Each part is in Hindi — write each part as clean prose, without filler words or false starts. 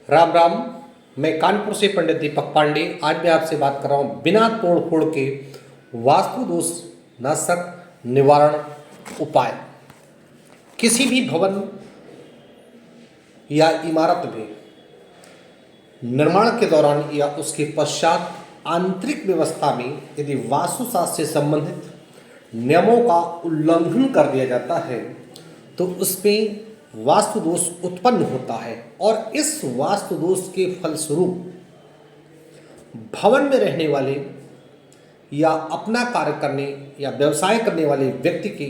राम राम। मैं कानपुर से पंडित दीपक पांडे। आज मैं आपसे बात कर रहा हूँ बिना तोड़ फोड़ के वास्तु दोष नाशक निवारण उपाय। किसी भी भवन या इमारत में निर्माण के दौरान या उसके पश्चात आंतरिक व्यवस्था में यदि वास्तुशास्त्र से संबंधित नियमों का उल्लंघन कर दिया जाता है तो उसमें वास्तु दोष उत्पन्न होता है और इस वास्तु दोष के फलस्वरूप भवन में रहने वाले या अपना कार्य करने या व्यवसाय करने वाले व्यक्ति के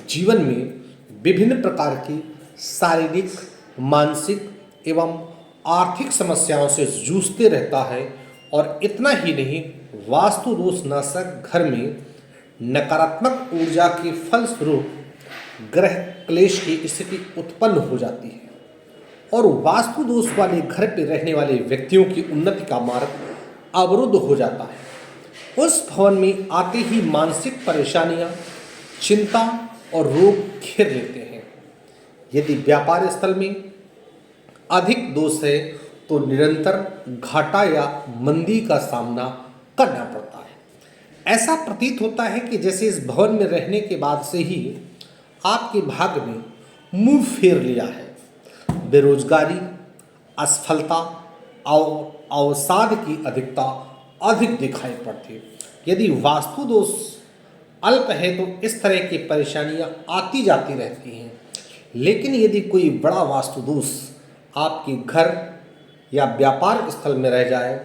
जीवन में विभिन्न प्रकार की शारीरिक, मानसिक एवं आर्थिक समस्याओं से जूझते रहता है। और इतना ही नहीं, वास्तु दोष नाशक घर में नकारात्मक ऊर्जा के फलस्वरूप ग्रह क्लेश की स्थिति उत्पन्न हो जाती है और वास्तु दोष वाले घर पर रहने वाले व्यक्तियों की उन्नति का मार्ग अवरुद्ध हो जाता है। उस भवन में आते ही मानसिक परेशानियां, चिंता और रोग घेर लेते हैं। यदि व्यापार स्थल में अधिक दोष है तो निरंतर घाटा या मंदी का सामना करना पड़ता है। ऐसा प्रतीत होता है कि जैसे इस भवन में रहने के बाद से ही आपके भाग्य में मुंह फेर लिया है। बेरोजगारी, असफलता और अवसाद की अधिकता अधिक दिखाई पड़ती है। यदि वास्तु दोष अल्प है तो इस तरह की परेशानियां आती जाती रहती हैं, लेकिन यदि कोई बड़ा वास्तु दोष आपके घर या व्यापार स्थल में रह जाए,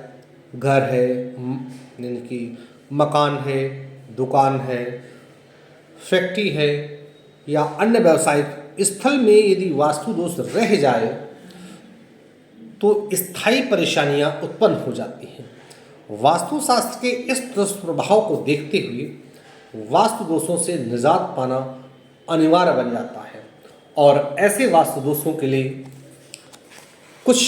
घर है यानी कि मकान है, दुकान है, फैक्ट्री है या अन्य व्यावसायिक स्थल में यदि वास्तु दोष रह जाए तो स्थायी परेशानियां उत्पन्न हो जाती हैं। वास्तुशास्त्र के इस दुष्प्रभाव को देखते हुए वास्तु दोषों से निजात पाना अनिवार्य बन जाता है और ऐसे वास्तु दोषों के लिए कुछ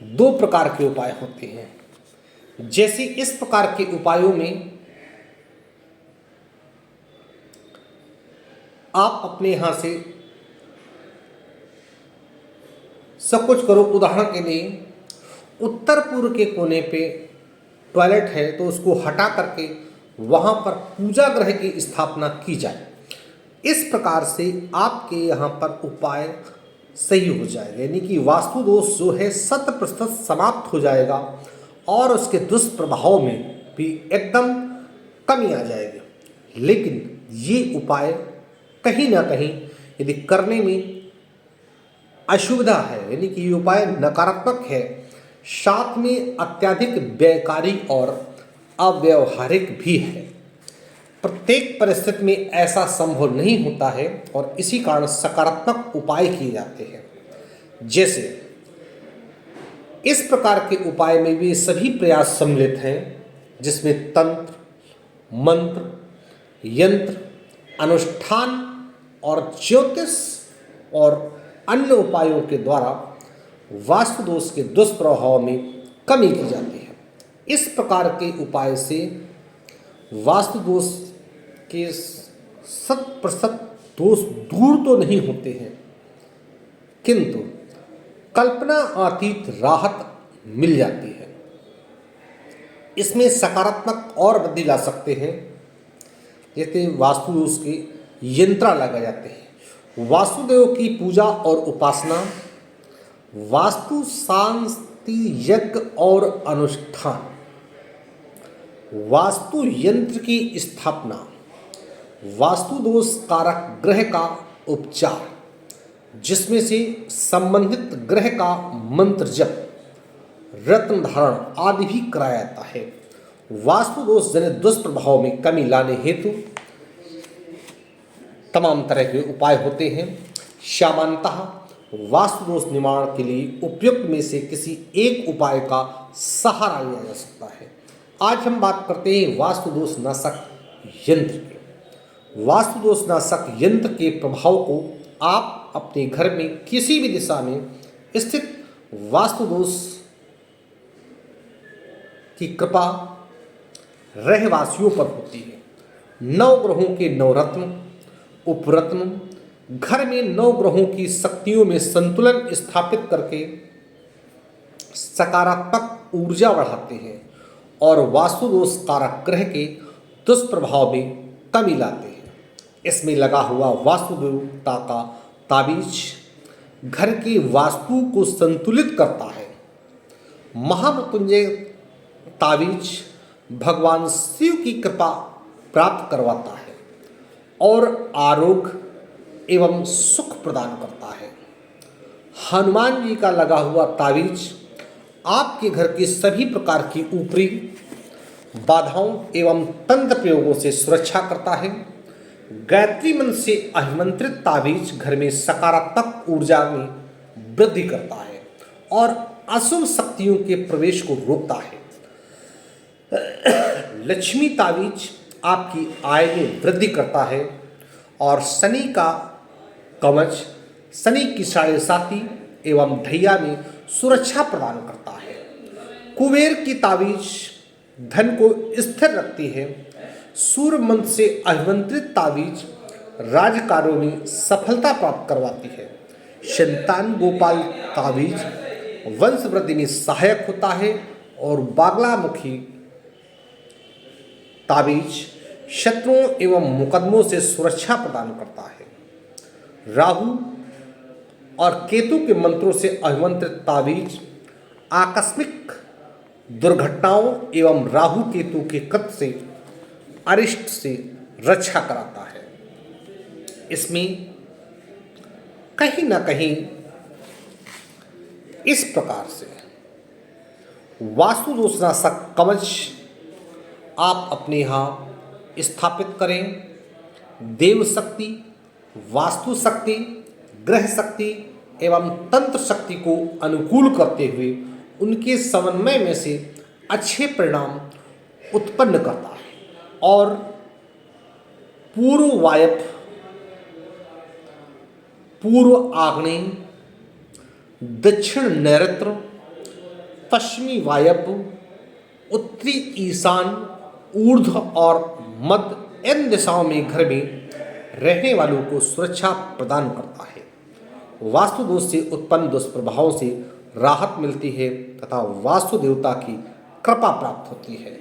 दो प्रकार के उपाय होते हैं। जैसे इस प्रकार के उपायों में आप अपने यहाँ से सब कुछ करो। उदाहरण के लिए उत्तर पूर्व के कोने पे टॉयलेट है तो उसको हटा करके वहाँ पर पूजा ग्रह की स्थापना की जाए। इस प्रकार से आपके यहाँ पर उपाय सही हो जाएगा, यानी कि वास्तु दोष जो है 100% समाप्त हो जाएगा और उसके दुष्प्रभाव में भी एकदम कमी आ जाएगी। लेकिन ये उपाय कहीं ना कहीं यदि करने में असुविधा है, यानी कि ये उपाय नकारात्मक है, साथ में अत्यधिक व्ययकारी और अव्यवहारिक भी है। प्रत्येक परिस्थिति में ऐसा संभव नहीं होता है और इसी कारण सकारात्मक उपाय किए जाते हैं। जैसे इस प्रकार के उपाय में भी सभी प्रयास सम्मिलित हैं, जिसमें तंत्र, मंत्र, यंत्र, अनुष्ठान और ज्योतिष और अन्य उपायों के द्वारा वास्तु दोष के दुष्प्रभाव में कमी की जाती है। इस प्रकार के उपाय से वास्तु दोष के 100% दोष दूर तो नहीं होते हैं, किंतु कल्पनातीत राहत मिल जाती है। इसमें सकारात्मक और वृद्धि ला सकते हैं। जैसे वास्तु दोष के यंत्र लगाए जाते हैं, वासुदेव की पूजा और उपासना, वास्तु शांति यज्ञ और अनुष्ठान, वास्तु यंत्र की स्थापना, वास्तु दोष कारक ग्रह का उपचार, जिसमें से संबंधित ग्रह का मंत्र जप, रत्न धारण आदि भी कराया जाता है। वास्तु दोष जनित दुष्प्रभाव में कमी लाने हेतु तमाम तरह के उपाय होते हैं। सामान्यतः वास्तु दोष निवारण के लिए उपयुक्त में से किसी एक उपाय का सहारा लिया जा सकता है। आज हम बात करते हैं वास्तु दोष नाशक यंत्र के। वास्तु दोष नाशक यंत्र के प्रभाव को आप अपने घर में किसी भी दिशा में स्थित वास्तु दोष की कृपा रहवासियों पर होती है। 9 ग्रहों के 9 रत्न, उपरत्न, घर में 9 ग्रहों की शक्तियों में संतुलन स्थापित करके सकारात्मक ऊर्जा बढ़ाते हैं और वास्तु दोष कारक ग्रह के दुष्प्रभाव में कमी लाते हैं। इसमें लगा हुआ वास्तु देवता का ताबीज घर की वास्तु को संतुलित करता है। महामृत्युंजय ताबीज भगवान शिव की कृपा प्राप्त करवाता है और आरोग्य एवं सुख प्रदान करता है। हनुमान जी का लगा हुआ ताबीज आपके घर की सभी प्रकार की ऊपरी बाधाओं एवं तंत्र प्रयोगों से सुरक्षा करता है। गायत्री मंत्र से अभिमंत्रित ताबीज घर में सकारात्मक ऊर्जा में वृद्धि करता है और अशुभ शक्तियों के प्रवेश को रोकता है। लक्ष्मी ताबीज आपकी आय में वृद्धि करता है और शनि का कवच शनि की साढ़े एवं ढैया में सुरक्षा प्रदान करता है। कुबेर की ताबीज धन को स्थिर रखती है। सूर्य मंत्र से अभिमंत्रित ताबीज राजकार्यों में सफलता प्राप्त करवाती है। संतान गोपाल ताबीज वंश वृद्धि में सहायक होता है और बागलामुखी ताबीज शत्रुओं एवं मुकदमों से सुरक्षा प्रदान करता है। राहु और केतु के मंत्रों से अभिमंत्रित ताबीज आकस्मिक दुर्घटनाओं एवं राहु केतु के कृत से अरिष्ट से रक्षा कराता है। इसमें कहीं ना कहीं इस प्रकार से वास्तु दोषनाशक कवच आप अपने यहाँ स्थापित करें। देव शक्ति, वास्तु शक्ति, ग्रह शक्ति एवं तंत्र शक्ति को अनुकूल करते हुए उनके समन्वय में से अच्छे परिणाम उत्पन्न करता है और पूर्व वायव्य, पूर्व आग्नेय, दक्षिण नैऋत्य, पश्चिमी वायव्य, उत्तरी ईशान, ऊर्ध्व और मध्य इन दिशाओं में घर में रहने वालों को सुरक्षा प्रदान करता है। वास्तु दोष से उत्पन्न दुष्प्रभावों से राहत मिलती है तथा वास्तु देवता की कृपा प्राप्त होती है।